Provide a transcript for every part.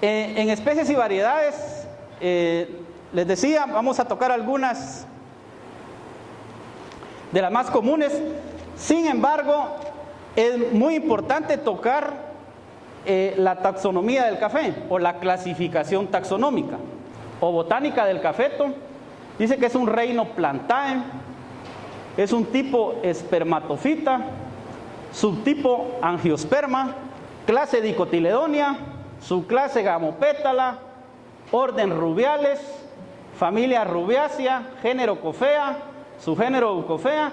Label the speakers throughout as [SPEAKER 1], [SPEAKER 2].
[SPEAKER 1] En especies y variedades, les decía, vamos a tocar algunas de las más comunes. Sin embargo, es muy importante tocar la taxonomía del café o la clasificación taxonómica o botánica del cafeto. Dice que es un reino Plantae, es un tipo espermatofita, subtipo Angiosperma, clase Dicotiledonia, subclase Gamopétala, orden Rubiales, familia Rubiácea, género Coffea, subgénero Eucoffea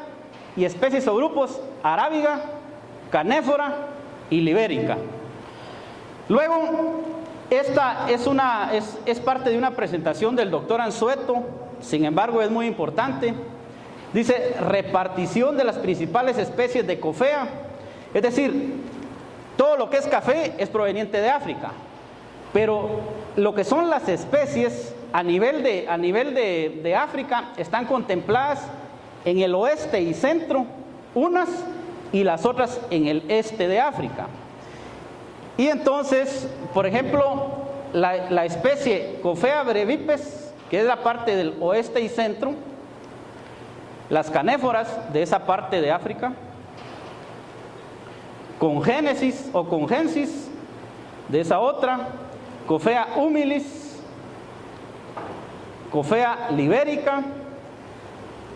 [SPEAKER 1] y especies o grupos arábiga, canéfora y libérica. Luego, esta es parte de una presentación del doctor Anzueto, sin embargo es muy importante. Dice repartición de las principales especies de Coffea, es decir, todo lo que es café es proveniente de África, pero lo que son las especies a nivel de África están contempladas en el oeste y centro, unas, y las otras en el este de África. Y entonces, por ejemplo, la especie Coffea brevipes, que es la parte del oeste y centro, las canéforas de esa parte de África, congénesis o congensis de esa otra, Coffea humilis, Coffea libérica,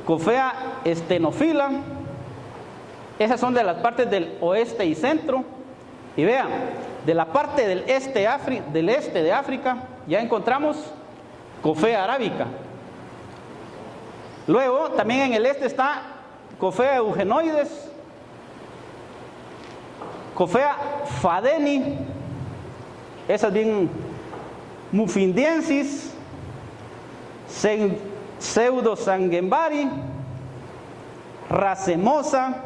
[SPEAKER 1] Coffea estenofila. Esas son de las partes del oeste y centro. Y vean, de la parte del este de África ya encontramos Coffea arábica. Luego también en el este está Coffea eugenoides, Coffea fadeni, esas bien muffindiensis, pseudosanguembari, racemosa,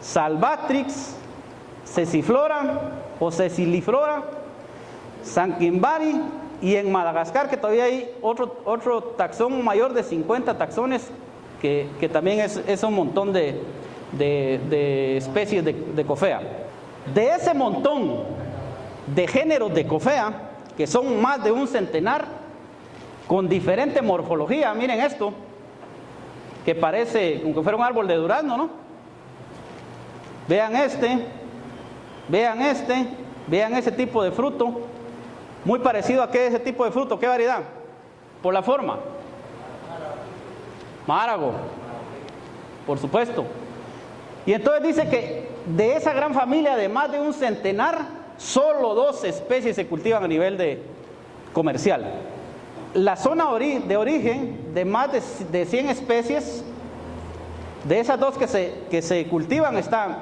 [SPEAKER 1] salvatrix, ceciflora o ceciliflora, sanguembari, y en Madagascar, que todavía hay otro taxón mayor de 50 taxones, que también es un montón de especies de Coffea. De ese montón de géneros de Coffea, que son más de un centenar, con diferente morfología, miren esto, que parece como que fuera un árbol de durazno, ¿no? Vean vean ese tipo de fruto, muy parecido a ese tipo de fruto. ¿Qué variedad? Por la forma. Márago, por supuesto. Y entonces dice que de esa gran familia de más de un centenar, solo 2 especies se cultivan a nivel comercial. La zona de origen de más de 100 especies, de esas 2 que se cultivan está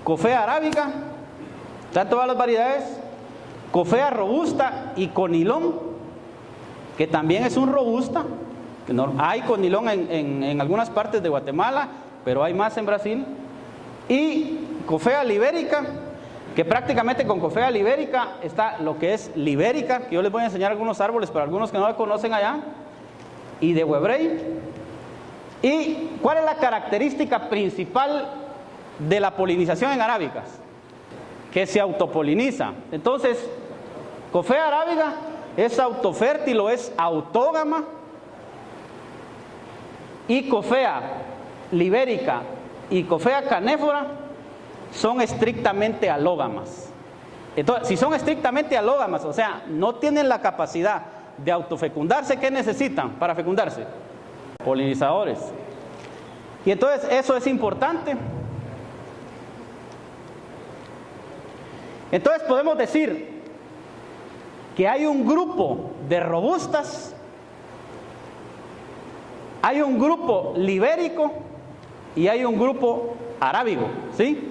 [SPEAKER 1] Coffea arábica, están todas las variedades, Coffea robusta y conilón, que también es un robusta. Hay conilón en algunas partes de Guatemala, pero hay más en Brasil. Y Coffea libérica, que prácticamente con Coffea libérica está lo que es libérica, que yo les voy a enseñar algunos árboles para algunos que no la conocen allá, y de Webrey. ¿Y cuál es la característica principal de la polinización en arábicas? Que se autopoliniza. Entonces, Coffea arábica es autofértil o es autógama, y Coffea libérica y Coffea canéfora son estrictamente alógamas. Entonces, si son estrictamente alógamas, o sea, no tienen la capacidad de autofecundarse, ¿qué necesitan para fecundarse? Polinizadores. Y entonces eso es importante. Entonces podemos decir que hay un grupo de robustas, hay un grupo libérico y hay un grupo arábigo, ¿sí?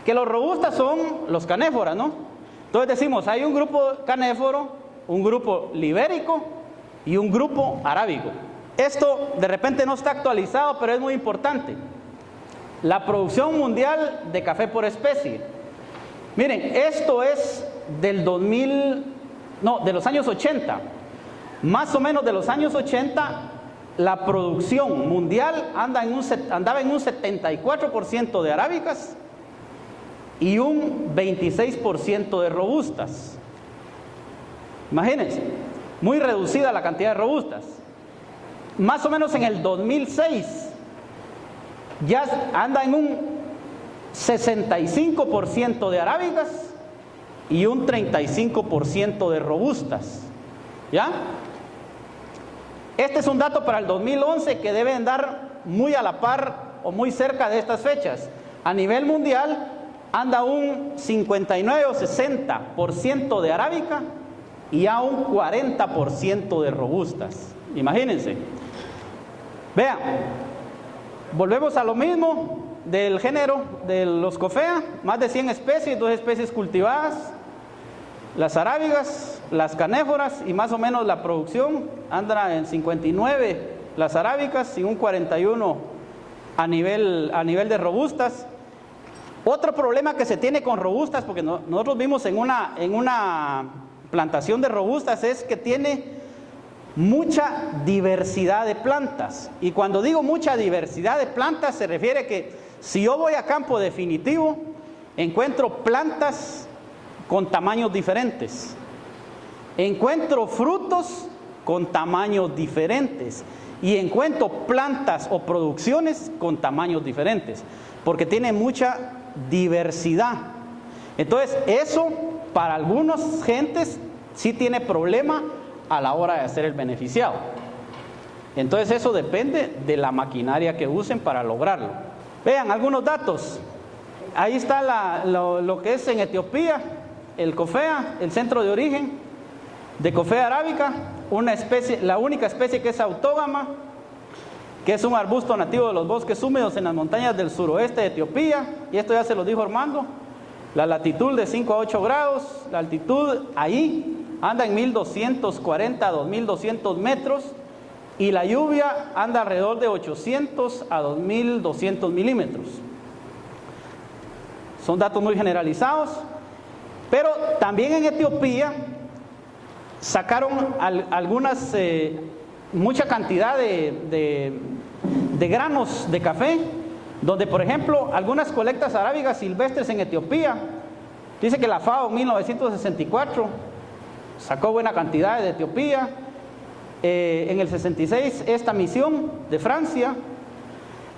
[SPEAKER 1] Que los robustas son los canéforas, ¿no? Entonces decimos, hay un grupo canéforo, un grupo libérico y un grupo arábigo. Esto de repente no está actualizado, pero es muy importante. La producción mundial de café por especie. Miren, esto es de los años 80. Más o menos de los años 80, la producción mundial andaba en un 74% de arábicas y un 26% de robustas. Imagínense, muy reducida la cantidad de robustas. Más o menos en el 2006 ya anda en un 65% de arábicas y un 35% de robustas. ¿Ya? Este es un dato para el 2011 que debe andar muy a la par o muy cerca de estas fechas. A nivel mundial anda un 59 o 60% de arábica y a un 40% de robustas. Imagínense. Vean, volvemos a lo mismo del género de los cofea, más de 100 especies, 2 especies cultivadas, las arábigas, las canéforas, y más o menos la producción anda en 59 las arábicas y un 41 a nivel de robustas. Otro problema que se tiene con robustas, porque nosotros vimos en una plantación de robustas, es que tiene mucha diversidad de plantas. Y cuando digo mucha diversidad de plantas, se refiere que si yo voy a campo definitivo, encuentro plantas con tamaños diferentes, encuentro frutos con tamaños diferentes y encuentro plantas o producciones con tamaños diferentes, porque tiene mucha diversidad. Entonces eso para algunas gentes sí tiene problema a la hora de hacer el beneficiado. Entonces eso depende de la maquinaria que usen para lograrlo. Vean algunos datos. Ahí está lo que es en Etiopía, el cofea, el centro de origen de cofea arábica, una especie, la única especie que es autógama, que es un arbusto nativo de los bosques húmedos en las montañas del suroeste de Etiopía, y esto ya se lo dijo Armando. La latitud de 5 a 8 grados, la altitud ahí anda en 1240 a 2200 metros, y la lluvia anda alrededor de 800 a 2200 milímetros. Son datos muy generalizados, pero también en Etiopía sacaron mucha cantidad de granos de café, donde por ejemplo algunas colectas arábigas silvestres en Etiopía, dice que la FAO en 1964 sacó buena cantidad de Etiopía. En el 66 esta misión de Francia,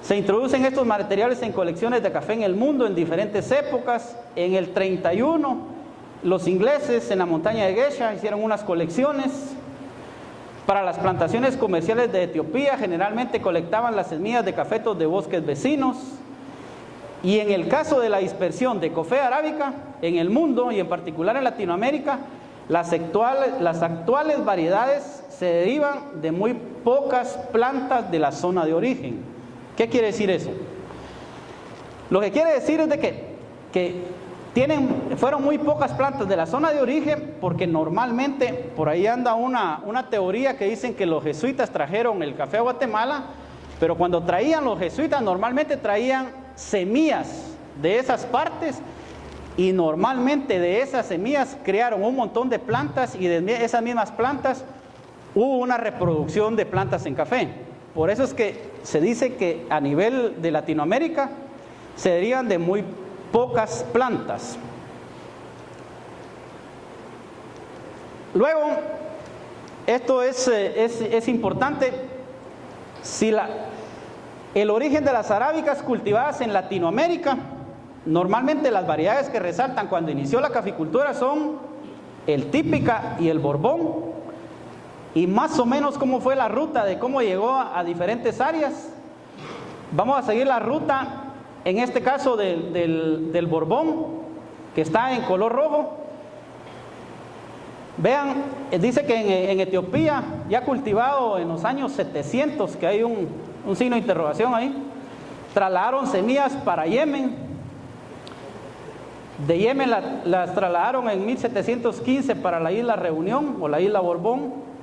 [SPEAKER 1] se introducen estos materiales en colecciones de café en el mundo en diferentes épocas. En el 31 los ingleses en la montaña de Gesha hicieron unas colecciones. Para las plantaciones comerciales de Etiopía generalmente colectaban las semillas de cafetos de bosques vecinos. Y en el caso de la dispersión de cofea arábica en el mundo y en particular en Latinoamérica, las actuales variedades se derivan de muy pocas plantas de la zona de origen. ¿Qué quiere decir eso? Lo que quiere decir es de que fueron muy pocas plantas de la zona de origen, porque normalmente por ahí anda una teoría que dicen que los jesuitas trajeron el café a Guatemala, pero cuando traían los jesuitas normalmente traían semillas de esas partes, y normalmente de esas semillas crearon un montón de plantas, y de esas mismas plantas hubo una reproducción de plantas en café. Por eso es que se dice que a nivel de Latinoamérica se derivan de muy pocas plantas. Luego, esto es importante, si el origen de las arábicas cultivadas en Latinoamérica, normalmente las variedades que resaltan cuando inició la caficultura son el típica y el borbón. Y más o menos cómo fue la ruta de cómo llegó a diferentes áreas. Vamos a seguir la ruta, en este caso del borbón, que está en color rojo. Vean, dice que en Etiopía, ya cultivado en los años 700, que hay un signo de interrogación ahí, trasladaron semillas para Yemen. De Yemen las trasladaron en 1715 para la isla Reunión o la isla Borbón,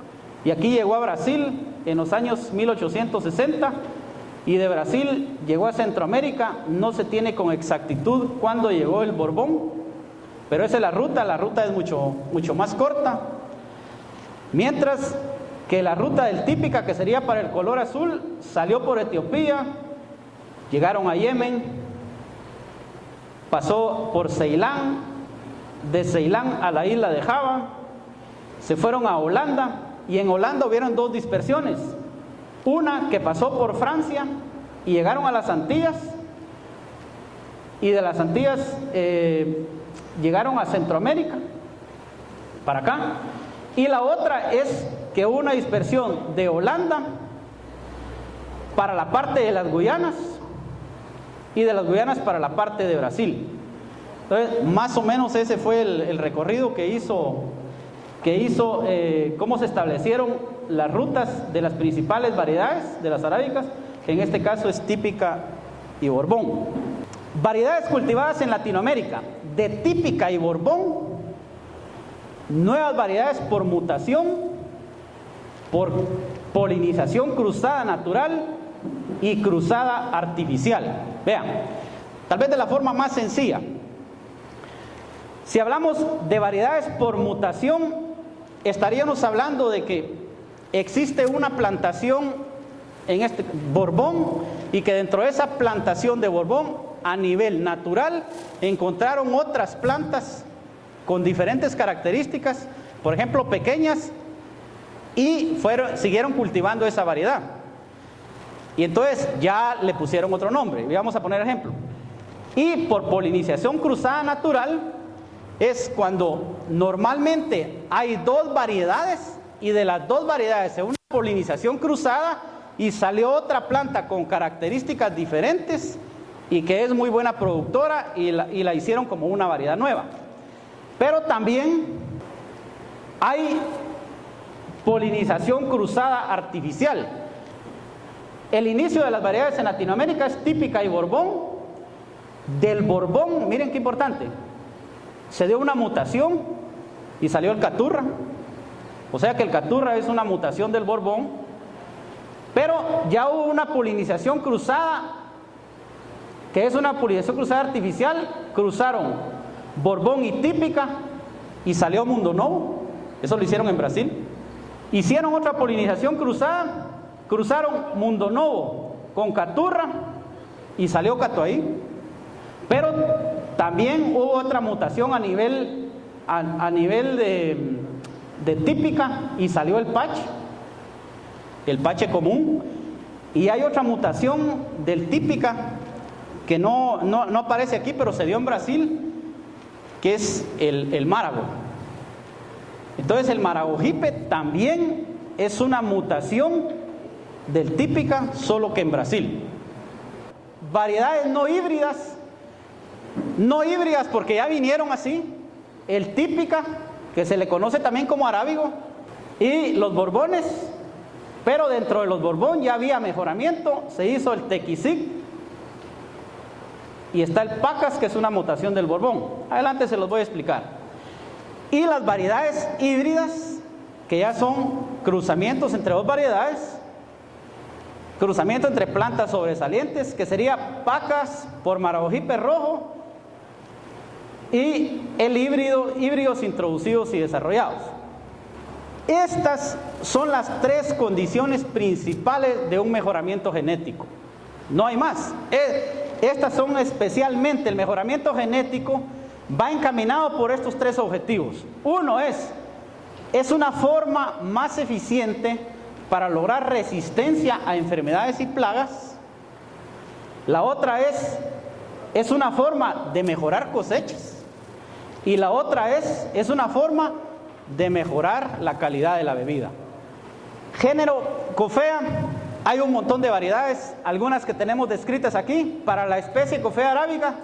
[SPEAKER 1] y aquí llegó a Brasil en los años 1860, y de Brasil llegó a Centroamérica. No se tiene con exactitud cuándo llegó el borbón, pero esa es la ruta es mucho más corta. Mientras que la ruta del típica, que sería para el color azul, salió por Etiopía, llegaron a Yemen, pasó por Ceilán, de Ceilán a la isla de Java, se fueron a Holanda, y en Holanda hubieron dos dispersiones. Una que pasó por Francia y llegaron a las Antillas, y de las Antillas llegaron a Centroamérica, para acá. Y la otra es que hubo una dispersión de Holanda para la parte de las Guyanas y de las Guyanas para la parte de Brasil. Entonces, más o menos ese fue el recorrido que hizo cómo se establecieron las rutas de las principales variedades de las arábicas, que en este caso es típica y Borbón. Variedades cultivadas en Latinoamérica, de típica y Borbón, nuevas variedades por mutación, por polinización cruzada natural y cruzada artificial. Vean, tal vez de la forma más sencilla. Si hablamos de variedades por mutación, estaríamos hablando de que existe una plantación en este Borbón, y que dentro de esa plantación de Borbón, a nivel natural, encontraron otras plantas con diferentes características, por ejemplo pequeñas, y siguieron cultivando esa variedad. Y entonces ya le pusieron otro nombre, y vamos a poner ejemplo. Y por polinización cruzada natural es cuando normalmente hay dos variedades, y de las dos variedades se une una polinización cruzada y salió otra planta con características diferentes y que es muy buena productora, y la hicieron como una variedad nueva. Pero también hay polinización cruzada artificial. El inicio de las variedades en Latinoamérica es típica y Borbón. Del Borbón, miren qué importante, se dio una mutación y salió el Caturra. O sea que el Caturra es una mutación del Borbón, pero ya hubo una polinización cruzada, que es una polinización cruzada artificial. Cruzaron Borbón y típica y salió Mundo Novo. Eso lo hicieron en Brasil. Hicieron otra polinización cruzada, cruzaron Mundo Novo con Caturra y salió Catuahí. Pero también hubo otra mutación a nivel de típica y salió el pache común. Y hay otra mutación del típica que no aparece aquí, pero se dio en Brasil, que es el márago. Entonces el maragogipe también es una mutación del típica, solo que en Brasil. Variedades no híbridas porque ya vinieron así, el típica, que se le conoce también como arábigo, y los borbones, pero dentro de los borbón ya había mejoramiento, se hizo el tequisic, y está el pacas, que es una mutación del borbón. Adelante se los voy a explicar. Y las variedades híbridas, que ya son cruzamientos entre dos variedades, cruzamiento entre plantas sobresalientes, que sería pacas por maragogipe rojo, y el híbridos introducidos y desarrollados. Estas son las tres condiciones principales de un mejoramiento genético. No hay más. Estas son especialmente, el mejoramiento genético va encaminado por estos tres objetivos. Uno es una forma más eficiente para lograr resistencia a enfermedades y plagas. La otra es una forma de mejorar cosechas. Y la otra es una forma de mejorar la calidad de la bebida. Género Coffea, hay un montón de variedades, algunas que tenemos descritas aquí. Para la especie Coffea arábiga,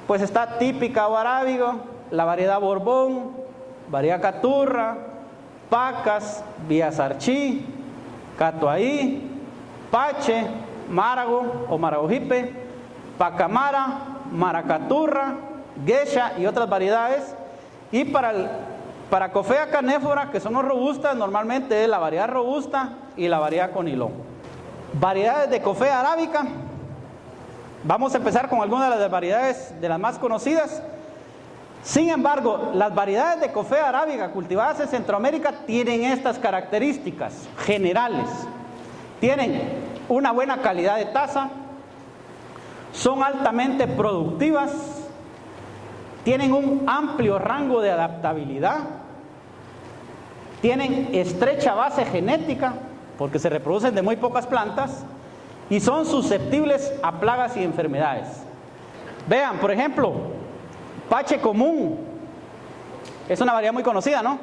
[SPEAKER 1] pues está típica o arábigo, la variedad Borbón, variedad Caturra, pacas, Biasarchí, Catuahí, pache, márago o maragogipe, pacamara, maracaturra, geisha y otras variedades. Y para Coffea canéfora, que son los robustas, normalmente es la variedad robusta y la variedad conilón. Variedades de Coffea arábica. Vamos a empezar con algunas de las variedades de las más conocidas. Sin embargo, las variedades de Coffea arábiga cultivadas en Centroamérica tienen estas características generales. Tienen una buena calidad de taza, son altamente productivas, tienen un amplio rango de adaptabilidad, tienen estrecha base genética, porque se reproducen de muy pocas plantas, y son susceptibles a plagas y enfermedades. Vean, por ejemplo, pache común, es una variedad muy conocida, ¿no?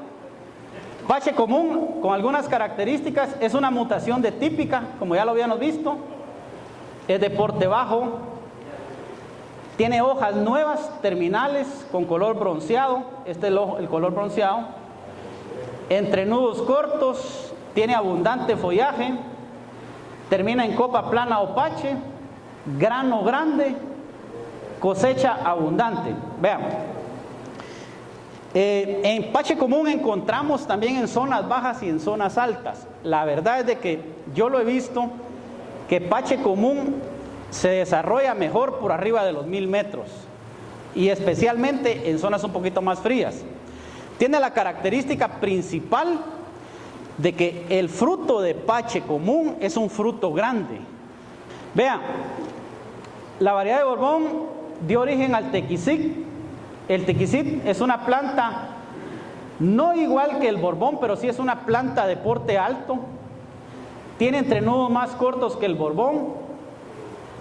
[SPEAKER 1] Pache común, con algunas características, es una mutación de típica, como ya lo habíamos visto, es de porte bajo, tiene hojas nuevas, terminales, con color bronceado, este es el color bronceado, entrenudos cortos, tiene abundante follaje, termina en copa plana o pache, grano grande, cosecha abundante. Vean, en pache común encontramos también en zonas bajas y en zonas altas. La verdad es de que yo lo he visto que pache común se desarrolla mejor por arriba de los 1000 metros y especialmente en zonas un poquito más frías. Tiene la característica principal de que el fruto de pache común es un fruto grande. Vean, la variedad de Borbón dio origen al tequisí. El tequisí es una planta no igual que el Borbón, pero sí es una planta de porte alto. Tiene entrenudos más cortos que el Borbón.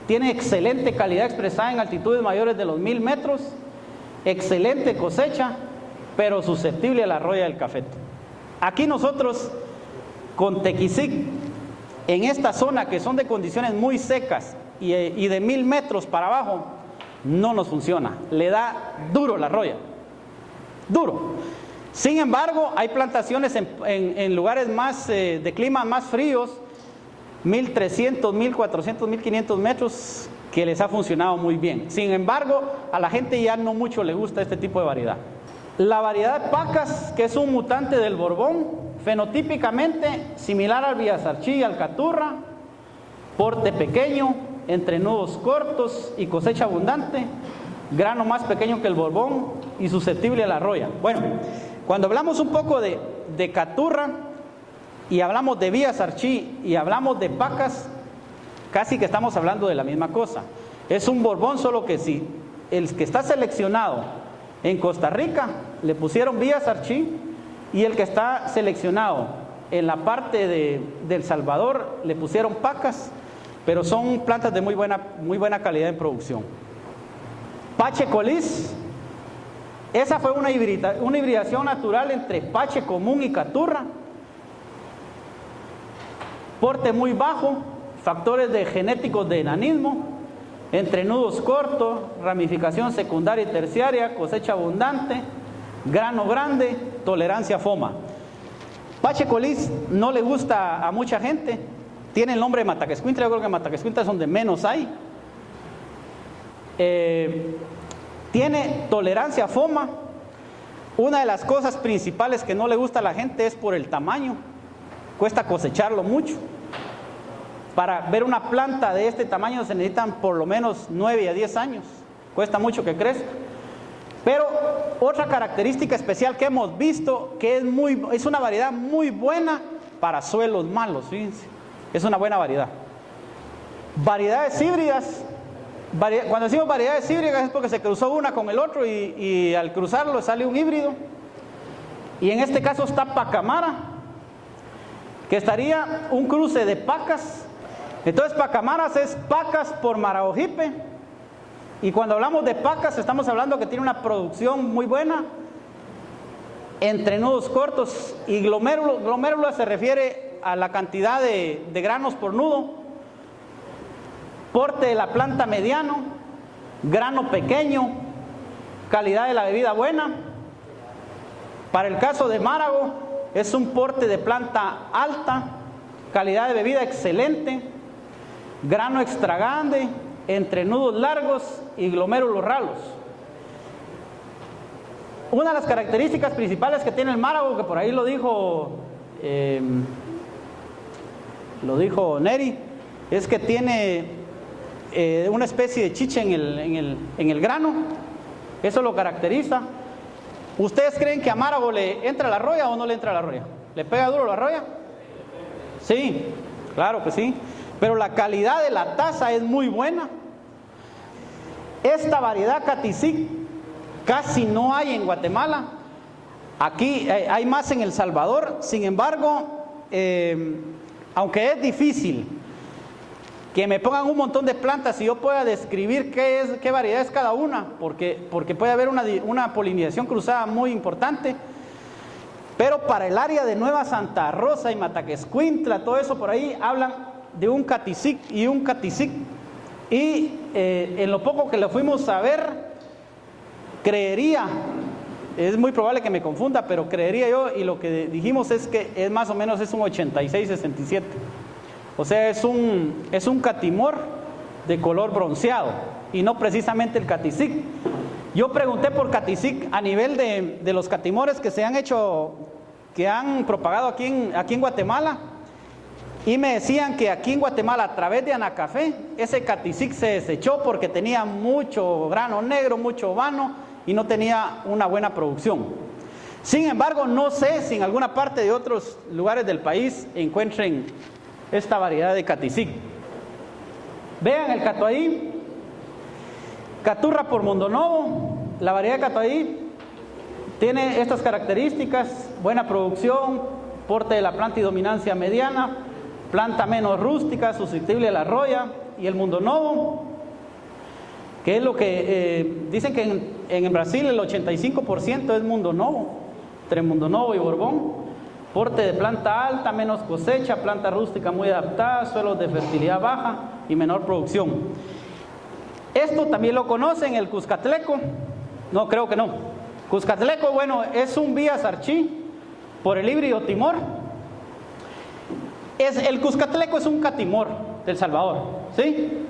[SPEAKER 1] Tiene excelente calidad expresada en altitudes mayores de los 1000 metros. Excelente cosecha, pero susceptible a la roya del cafeto. Aquí nosotros con tequisí, en esta zona que son de condiciones muy secas y de 1000 metros para abajo, no nos funciona, le da duro la roya, duro. Sin embargo, hay plantaciones en lugares más de clima más fríos, 1300, 1400, 1500 metros, que les ha funcionado muy bien. Sin embargo, a la gente ya no mucho le gusta este tipo de variedad. La variedad de pacas, que es un mutante del Borbón, fenotípicamente similar al Villasarchí y al Caturra, porte pequeño, entrenudos cortos y cosecha abundante, grano más pequeño que el Borbón y susceptible a la roya. Bueno, cuando hablamos un poco de Caturra y hablamos de Villasarchí y hablamos de pacas, casi que estamos hablando de la misma cosa. Es un Borbón, solo que si el que está seleccionado en Costa Rica le pusieron Villasarchí y el que está seleccionado en la parte de El Salvador le pusieron pacas, pero son plantas de muy buena calidad en producción. Pache Colís, esa fue una hibridación natural entre pache común y caturra. Porte muy bajo, factores genéticos de enanismo, entrenudos cortos, ramificación secundaria y terciaria, cosecha abundante, grano grande, tolerancia a foma. Pache Colís no le gusta a mucha gente, tiene el nombre de Mataquescuintla, yo creo que Mataquescuintla es donde menos hay. Tiene tolerancia a foma. Una de las cosas principales que no le gusta a la gente es por el tamaño, cuesta cosecharlo mucho. Para ver una planta de este tamaño se necesitan por lo menos 9 a 10 años, cuesta mucho que crezca. Pero otra característica especial que hemos visto, que es una variedad muy buena para suelos malos, fíjense, es una buena variedad. Variedades híbridas, cuando decimos variedades híbridas es porque se cruzó una con el otro y al cruzarlo sale un híbrido. Y en este caso está Pacamara, que estaría un cruce de pacas. Entonces Pacamaras es pacas por maraojipe. Y cuando hablamos de pacas estamos hablando que tiene una producción muy buena, entrenudos cortos, y glomérulo se refiere a la cantidad de granos por nudo. Porte de la planta mediano, grano pequeño, calidad de la bebida buena. Para el caso de Márago es un porte de planta alta, calidad de bebida excelente, grano extra grande, entrenudos largos y glomérulos ralos. Una de las características principales que tiene el Márago, que por ahí lo dijo Neri, es que tiene una especie de chiche en el grano. Eso lo caracteriza. ¿Ustedes creen que a Márago le entra la roya o no le entra la roya? ¿Le pega duro la roya? Sí, claro que sí. Pero la calidad de la taza es muy buena. Esta variedad Catisí casi no hay en Guatemala. Aquí hay más en El Salvador. Sin embargo, aunque es difícil que me pongan un montón de plantas y yo pueda describir qué variedad es cada una, porque puede haber una polinización cruzada muy importante, pero para el área de Nueva Santa Rosa y Mataquescuintla, todo eso por ahí, hablan de un catisic y un catisic, y en lo poco que lo fuimos a ver, creería, es muy probable que me confunda, pero creería yo, y lo que dijimos es que es más o menos es un 86-67. O sea, es un catimor de color bronceado y no precisamente el catisic. Yo pregunté por catisic a nivel de los catimores que se han hecho, que han propagado aquí en Guatemala, y me decían que aquí en Guatemala, a través de Anacafé, ese catisic se desechó porque tenía mucho grano negro, mucho vano y no tenía una buena producción. Sin embargo, no sé si en alguna parte de otros lugares del país encuentren esta variedad de catisic. Vean el catuahí, Caturra por Mundo Novo. La variedad de catuahí tiene estas características: buena producción, porte de la planta y dominancia mediana, planta menos rústica, susceptible a la roya. Y el Mundo Novo, que es lo que dicen que en Brasil el 85% es Mundo Novo, entre Mundo Novo y Borbón. Porte de planta alta, menos cosecha, planta rústica muy adaptada, suelos de fertilidad baja y menor producción. Esto también lo conocen, el Cuscatleco. No, creo que no. Cuscatleco, bueno, es un vía sarchí por el híbrido Timor. El Cuscatleco es un catimor del Salvador, ¿sí?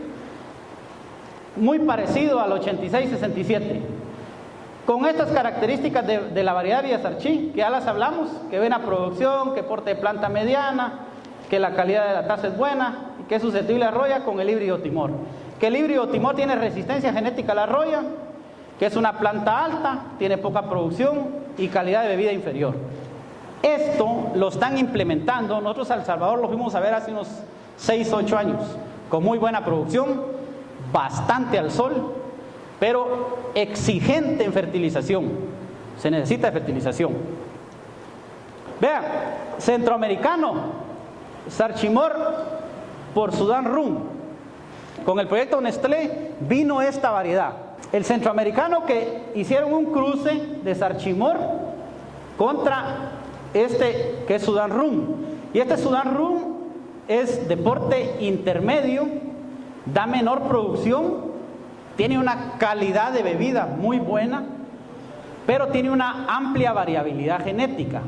[SPEAKER 1] Muy parecido al 86-67. Con estas características de la variedad vía sarchí, que ya las hablamos, que buena producción, que porte de planta mediana, que la calidad de la taza es buena, y que es susceptible a roya con el híbrido Timor. Que el híbrido Timor tiene resistencia genética a la roya, que es una planta alta, tiene poca producción y calidad de bebida inferior. Esto lo están implementando, nosotros a El Salvador lo fuimos a ver hace unos 6-8 años, con muy buena producción, bastante al sol, pero exigente en fertilización. Se necesita fertilización. Vean, centroamericano, Sarchimor por Sudán Rum. Con el proyecto Nestlé vino esta variedad. El centroamericano, que hicieron un cruce de Sarchimor contra este que es Sudán Rum. Y este Sudán Rum es de porte intermedio, da menor producción, tiene una calidad de bebida muy buena, pero tiene una amplia variabilidad genética.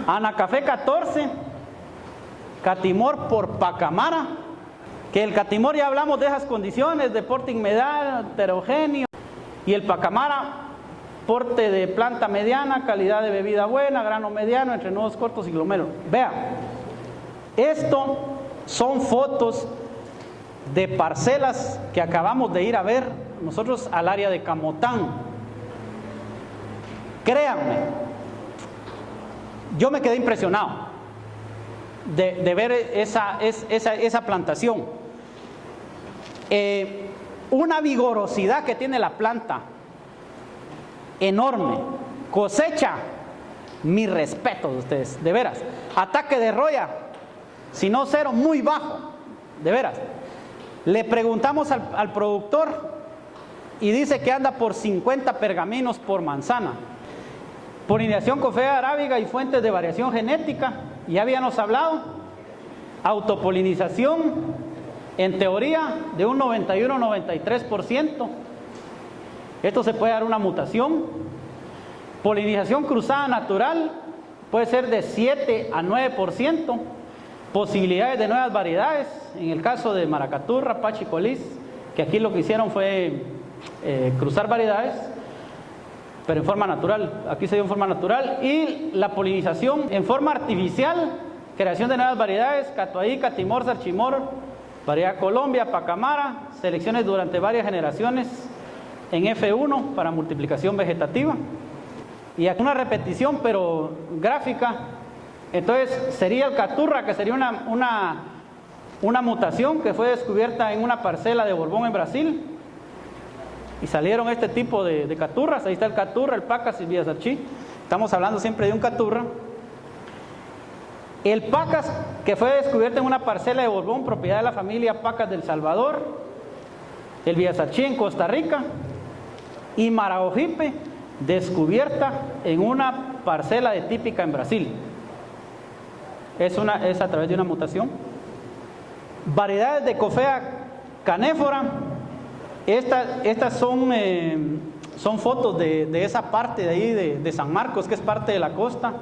[SPEAKER 1] Anacafé 14, Catimor por Pacamara, que el Catimor ya hablamos de esas condiciones, de porte inmediato, heterogéneo, y el Pacamara, porte de planta mediana, calidad de bebida buena, grano mediano, entre nudos cortos y glomérulos. Vean, esto son fotos de parcelas que acabamos de ir a ver nosotros al área de Camotán. Créanme, yo me quedé impresionado de ver esa plantación. Una vigorosidad que tiene la planta enorme. Cosecha, mis respetos a ustedes, de veras. Ataque de roya, si no cero, muy bajo, de veras. Le preguntamos al productor y dice que anda por 50 pergaminos por manzana. Polinización con fea arábiga y fuentes de variación genética, ya habíamos hablado. Autopolinización, en teoría, de un 91-93%. Esto se puede dar una mutación. Polinización cruzada natural puede ser de 7 a 9%. Posibilidades de nuevas variedades, en el caso de Maracaturra, Pachicolis, que aquí lo que hicieron fue cruzar variedades, pero en forma natural. Aquí se dio en forma natural. Y la polinización en forma artificial, creación de nuevas variedades: Catuahí, Catimor, Sarchimor, variedad Colombia, Pacamara, selecciones durante varias generaciones en F1 para multiplicación vegetativa. Y aquí una repetición, pero gráfica. Entonces sería el Caturra, que sería una mutación que fue descubierta en una parcela de Borbón en Brasil. y salieron este tipo de caturras. Ahí está el caturra, el pacas y el Villasarchí. Estamos hablando siempre de un caturra. El pacas, que fue descubierto en una parcela de Borbón, propiedad de la familia Pacas del Salvador. El Villasarchí en Costa Rica. Y Maragogipe, descubierta en una parcela de típica en Brasil. Es a través de una mutación. Variedades de Coffea canéfora. Estas son fotos de esa parte de ahí de San Marcos, que es parte de la costa.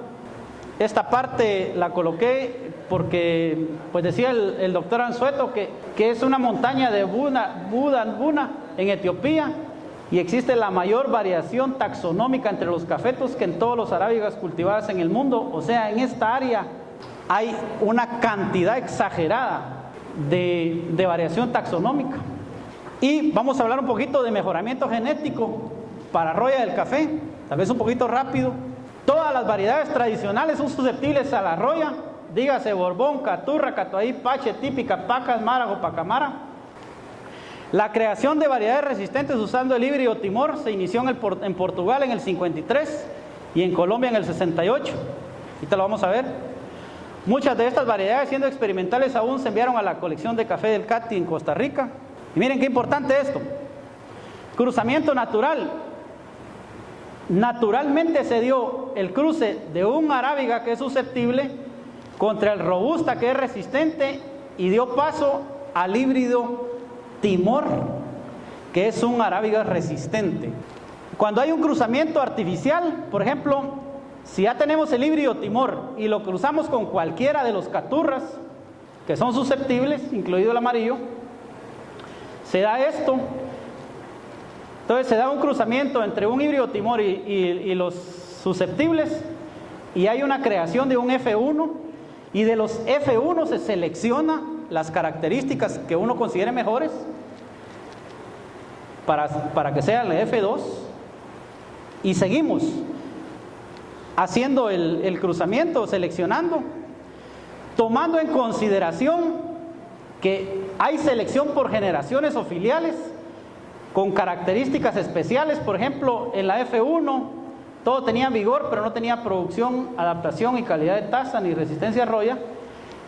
[SPEAKER 1] Esta parte la coloqué porque pues decía el doctor Anzueto que es una montaña de Buna en Etiopía, y existe la mayor variación taxonómica entre los cafetos que en todos los arábigas cultivadas en el mundo. O sea, en esta área hay una cantidad exagerada de variación taxonómica. Y vamos a hablar un poquito de mejoramiento genético para roya del café, tal vez un poquito rápido. Todas las variedades tradicionales son susceptibles a la roya, dígase Borbón, Caturra, Catuahí, Pache, Típica, Pacas, Márago, Pacamara. La creación de variedades resistentes usando el híbrido Timor se inició en Portugal en el 53 y en Colombia en el 68. Ahorita lo vamos a ver. Muchas de estas variedades, siendo experimentales aún, se enviaron a la colección de café del Cati en Costa Rica. Y miren qué importante esto. Cruzamiento natural. Naturalmente se dio el cruce de un arábiga que es susceptible contra el robusta que es resistente, y dio paso al híbrido Timor, que es un arábiga resistente. Cuando hay un cruzamiento artificial, por ejemplo, si ya tenemos el híbrido Timor y lo cruzamos con cualquiera de los caturras que son susceptibles, incluido el amarillo, se da esto. Entonces se da un cruzamiento entre un híbrido Timor y los susceptibles, y hay una creación de un F1, y de los F1 se selecciona las características que uno considere mejores para que sea el F2, y seguimos haciendo el cruzamiento, seleccionando, tomando en consideración que hay selección por generaciones o filiales con características especiales. Por ejemplo, en la F1 todo tenía vigor, pero no tenía producción, adaptación y calidad de taza ni resistencia a roya.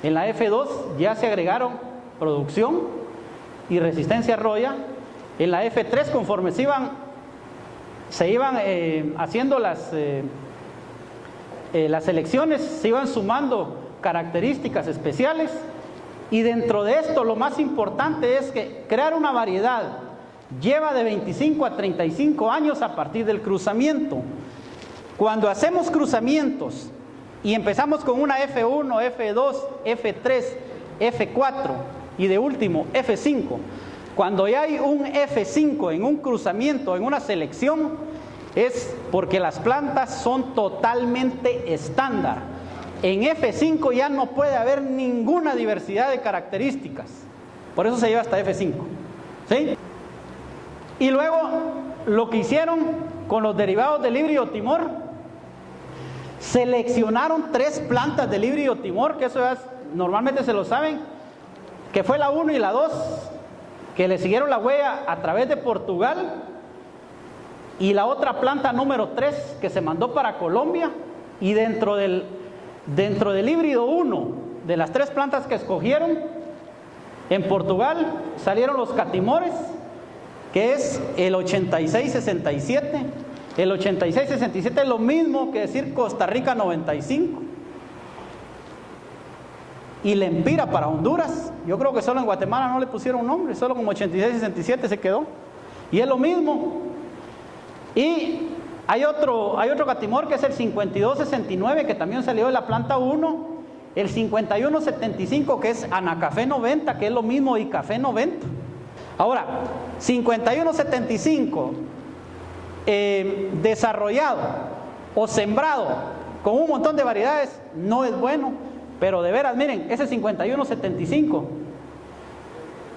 [SPEAKER 1] En la F2 ya se agregaron producción y resistencia a roya. En la F3, conforme se iban haciendo las selecciones, se iban sumando características especiales. Y dentro de esto, lo más importante es que crear una variedad lleva de 25 a 35 años a partir del cruzamiento. Cuando hacemos cruzamientos y empezamos con una F1, F2, F3, F4 y de último F5, cuando ya hay un F5 en un cruzamiento, en una selección, es porque las plantas son totalmente estándar. En F5 ya no puede haber ninguna diversidad de características. Por eso se lleva hasta F5. ¿Sí? Y luego lo que hicieron con los derivados del híbrido Timor, seleccionaron 3 plantas del híbrido Timor, que eso ya normalmente se lo saben, que fue la 1 y la 2, que le siguieron la huella a través de Portugal, y la otra planta número 3 que se mandó para Colombia. Y dentro del híbrido 1, de las 3 plantas que escogieron, en Portugal salieron los catimores, que es el 8667. El 8667 es lo mismo que decir Costa Rica 95. Y Lempira para Honduras, yo creo que solo en Guatemala no le pusieron nombre, solo como 8667 se quedó. Y es lo mismo. Y hay otro catimor que es el 5269, que también salió de la planta 1. El 5175, que es Anacafé 90, que es lo mismo y Café 90. Ahora, 5175 desarrollado o sembrado con un montón de variedades no es bueno, pero de veras, miren, ese 5175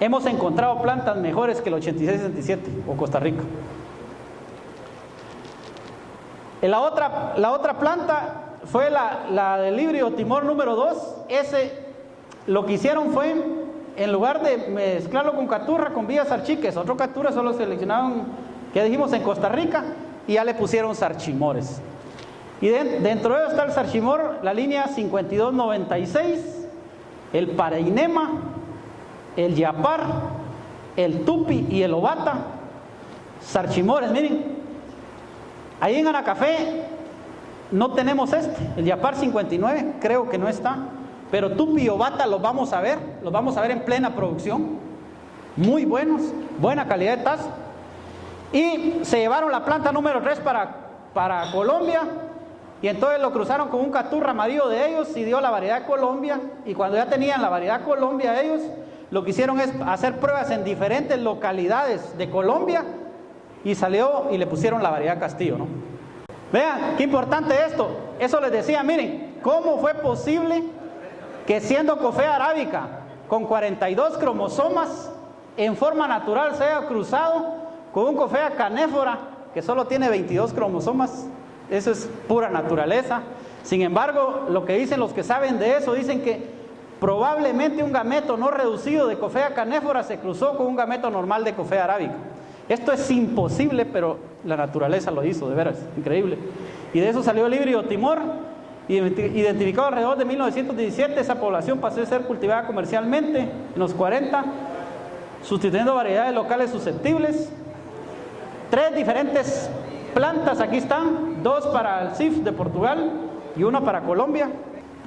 [SPEAKER 1] hemos encontrado plantas mejores que el 8667 o Costa Rica. La otra planta fue la del híbrido Timor número 2. Ese, lo que hicieron fue, en lugar de mezclarlo con Caturra, con Villasarchí, que es otro Caturra, solo seleccionaron que dijimos en Costa Rica, y ya le pusieron Sarchimores. Y dentro de ellos está el Sarchimor, la línea 5296, el Parainema, el Yapar, el Tupi y el Ovata. Sarchimores, miren, ahí en Anacafé no tenemos el Yapar 59, creo que no está, pero Tupi y Ovata los vamos a ver en plena producción, muy buenos, buena calidad de taza. Y se llevaron la planta número 3 para Colombia, y entonces lo cruzaron con un caturra amarillo de ellos y dio la variedad Colombia. Y cuando ya tenían la variedad Colombia ellos, lo que hicieron es hacer pruebas en diferentes localidades de Colombia y salió y le pusieron la variedad Castillo, ¿no? Vean, qué importante esto. Eso les decía, miren, ¿cómo fue posible que siendo Coffea arábica con 42 cromosomas en forma natural se haya cruzado con un Coffea canéfora que solo tiene 22 cromosomas? Eso es pura naturaleza. Sin embargo, lo que dicen los que saben de eso, dicen que probablemente un gameto no reducido de Coffea canéfora se cruzó con un gameto normal de Coffea arábica. Esto es imposible, pero la naturaleza lo hizo, de veras, increíble. Y de eso salió el híbrido Timor, identificado alrededor de 1917. Esa población pasó a ser cultivada comercialmente en los 40, sustituyendo variedades locales susceptibles. 3 diferentes plantas, aquí están, 2 para el CIF de Portugal y 1 para Colombia.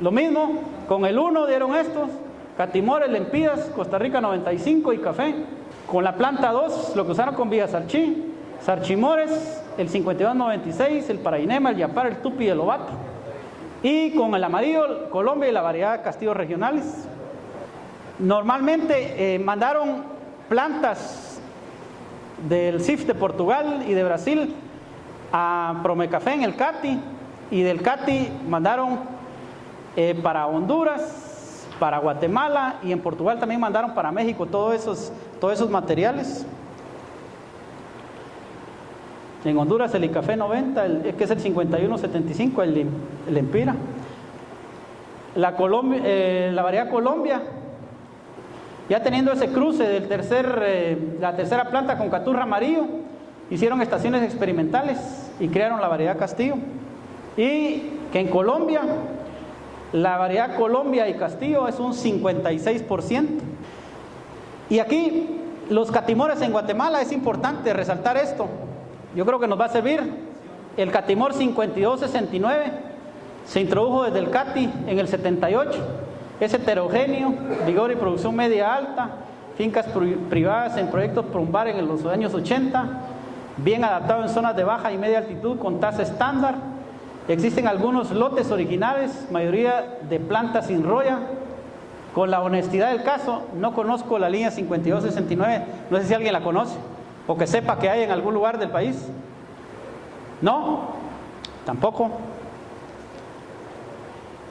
[SPEAKER 1] Lo mismo, con el 1 dieron estos, Catimores, Lempidas, Costa Rica 95 y Café. Con la planta 2, lo que usaron con Villa Sarchí, Sarchimores, el 5296, el Parainema, el Yapar, el Tupi y el Ovata. Y con el amarillo, Colombia y la variedad Castillos regionales. Normalmente mandaron plantas del CIF de Portugal y de Brasil a Promecafé en el Cati, y del Cati mandaron para Honduras, para Guatemala, y en Portugal también mandaron para México todos esos materiales. En Honduras el Icafé 90, que es el 5175, el Empira. La variedad Colombia, ya teniendo ese cruce del la tercera planta con caturra amarillo, hicieron estaciones experimentales y crearon la variedad Castillo. Y que en Colombia, la variedad Colombia y Castillo es un 56%. Y aquí, los catimores en Guatemala, es importante resaltar esto. Yo creo que nos va a servir. El catimor 5269 se introdujo desde el Cati en el 78. Es heterogéneo, vigor y producción media alta, fincas privadas en proyectos Prumbar en los años 80, bien adaptado en zonas de baja y media altitud con tasa estándar. Existen algunos lotes originales, mayoría de plantas sin roya. Con la honestidad del caso, no conozco la línea 5269, no sé si alguien la conoce o que sepa que hay en algún lugar del país. No, tampoco.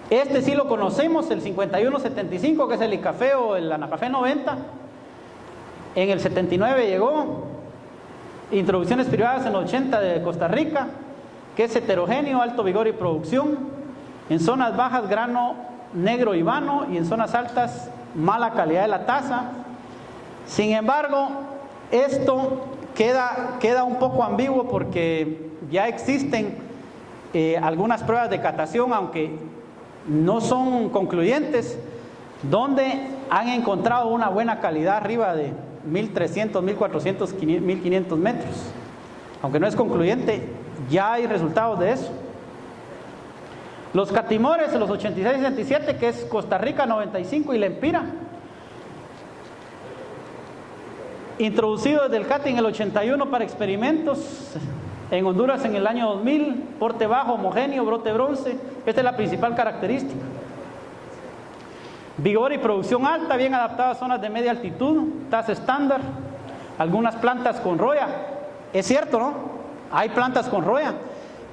[SPEAKER 1] Este sí lo conocemos, el 5175, que es el Icafé o el Anacafé 90. En el 79 llegó. Introducciones privadas en el 80 de Costa Rica, que es heterogéneo, alto vigor y producción. En zonas bajas, grano negro y vano, y en zonas altas, mala calidad de la taza. Sin embargo, esto queda un poco ambiguo porque ya existen algunas pruebas de catación, aunque no son concluyentes, donde han encontrado una buena calidad arriba de 1300, 1400, 1500 metros. Aunque no es concluyente, ya hay resultados de eso. Los catimores, los 86-67, que es Costa Rica 95 y la Empira, introducido desde el Cati en el 81 para experimentos, en Honduras en el año 2000, porte bajo, homogéneo, brote bronce. Esta es la principal característica. Vigor y producción alta, bien adaptada a zonas de media altitud, tasa estándar, algunas plantas con roya. Es cierto, ¿no? Hay plantas con roya,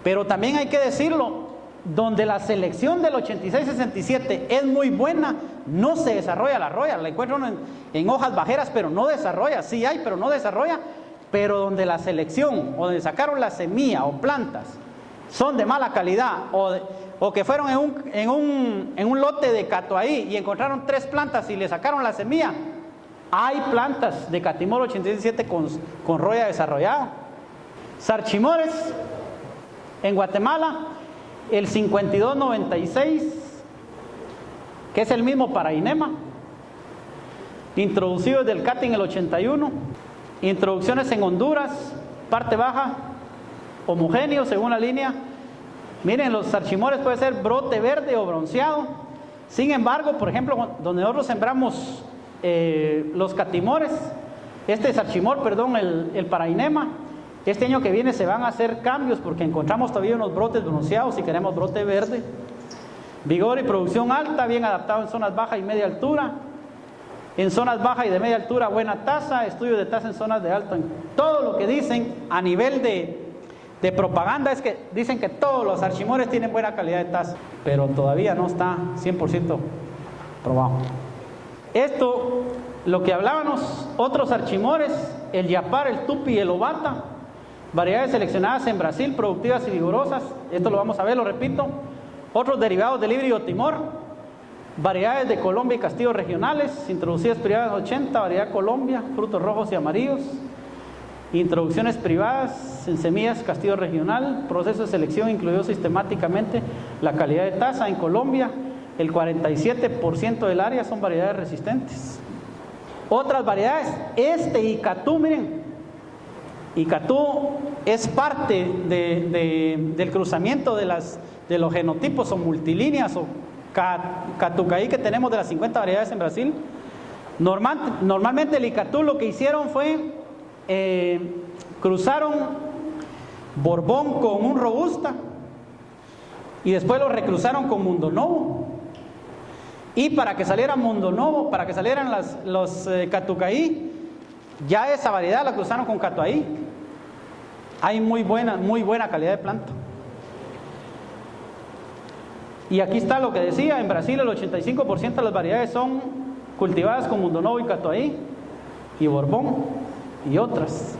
[SPEAKER 1] pero también hay que decirlo, donde la selección del 86-67 es muy buena, no se desarrolla la roya. La encuentran en hojas bajeras, pero no desarrolla. Sí hay, pero no desarrolla. Pero donde la selección, o donde sacaron la semilla o plantas, son de mala calidad, o que fueron en un lote de Catoahí y encontraron 3 plantas y le sacaron la semilla, hay plantas de Catimor 87 con roya desarrollada. Sarchimores, en Guatemala, el 5296, que es el mismo para INEMA, introducido desde el CATI en el 81, introducciones en Honduras, parte baja, homogéneo según la línea. Miren, los sarchimores puede ser brote verde o bronceado. Sin embargo, por ejemplo, donde nosotros sembramos los catimores, sarchimor, perdón, el parainema, este año que viene se van a hacer cambios porque encontramos todavía unos brotes bronceados y queremos brote verde. Vigor y producción alta, bien adaptado en zonas bajas y media altura. En zonas bajas y de media altura, buena tasa. Estudio de tasa en zonas de alta. Todo lo que dicen a nivel de propaganda es que dicen que todos los sarchimores tienen buena calidad de tasa, pero todavía no está 100% probado. Esto, lo que hablábamos, otros sarchimores, el yapar, el tupi y el obata, variedades seleccionadas en Brasil, productivas y vigorosas. Esto lo vamos a ver, lo repito. Otros derivados del híbrido Timor, variedades de Colombia y Castillos regionales, introducidas privadas 80, variedad Colombia, frutos rojos y amarillos. Introducciones privadas en semillas Castillo regional, proceso de selección incluyó sistemáticamente la calidad de tasa en Colombia. El 47% del área son variedades resistentes. Otras variedades, Icatú, miren, Icatú es parte del cruzamiento de los genotipos o multilíneas o catucaí que tenemos de las 50 variedades en Brasil. Normalmente el Icatú lo que hicieron fue cruzaron Borbón con un Robusta y después lo recruzaron con Mundo Novo, y para que saliera Mundo Novo, para que salieran los Catucaí, ya esa variedad la cruzaron con Catuaí. Hay muy buena calidad de planta. Y aquí está lo que decía, en Brasil el 85% de las variedades son cultivadas con Mundo Novo y Catuaí y Borbón y otras.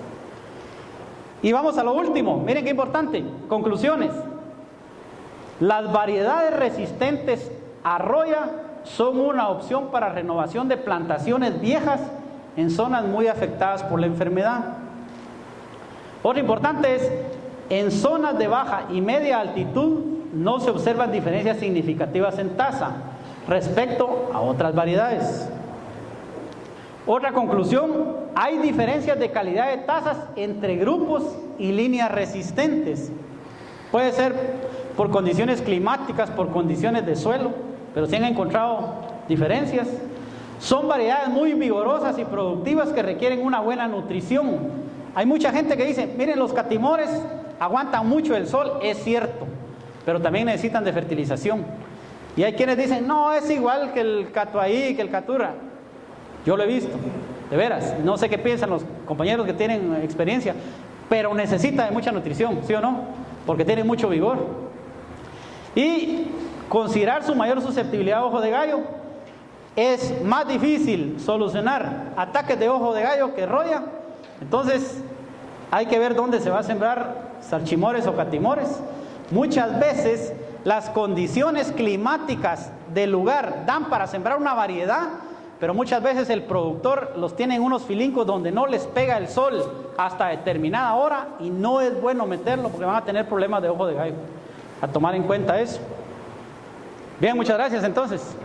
[SPEAKER 1] Y vamos a lo último, miren qué importante, conclusiones. Las variedades resistentes a roya son una opción para renovación de plantaciones viejas en zonas muy afectadas por la enfermedad. Otro importante es, en zonas de baja y media altitud no se observan diferencias significativas en tasa respecto a otras variedades. Otra conclusión, hay diferencias de calidad de tasas entre grupos y líneas resistentes. Puede ser por condiciones climáticas, por condiciones de suelo, pero se han encontrado diferencias. Son variedades muy vigorosas y productivas que requieren una buena nutrición. Hay mucha gente que dice, miren, los catimores aguantan mucho el sol, es cierto, pero también necesitan de fertilización. Y hay quienes dicen, no, es igual que el catuaí, que el catura. Yo lo he visto, de veras, no sé qué piensan los compañeros que tienen experiencia, pero necesita de mucha nutrición, ¿sí o no? Porque tiene mucho vigor. Y considerar su mayor susceptibilidad a ojo de gallo, es más difícil solucionar ataques de ojo de gallo que roya. Entonces hay que ver dónde se va a sembrar sarchimores o catimores. Muchas veces las condiciones climáticas del lugar dan para sembrar una variedad, pero muchas veces el productor los tiene en unos filincos donde no les pega el sol hasta determinada hora y no es bueno meterlo porque van a tener problemas de ojo de gallo. A tomar en cuenta eso. Bien, muchas gracias entonces.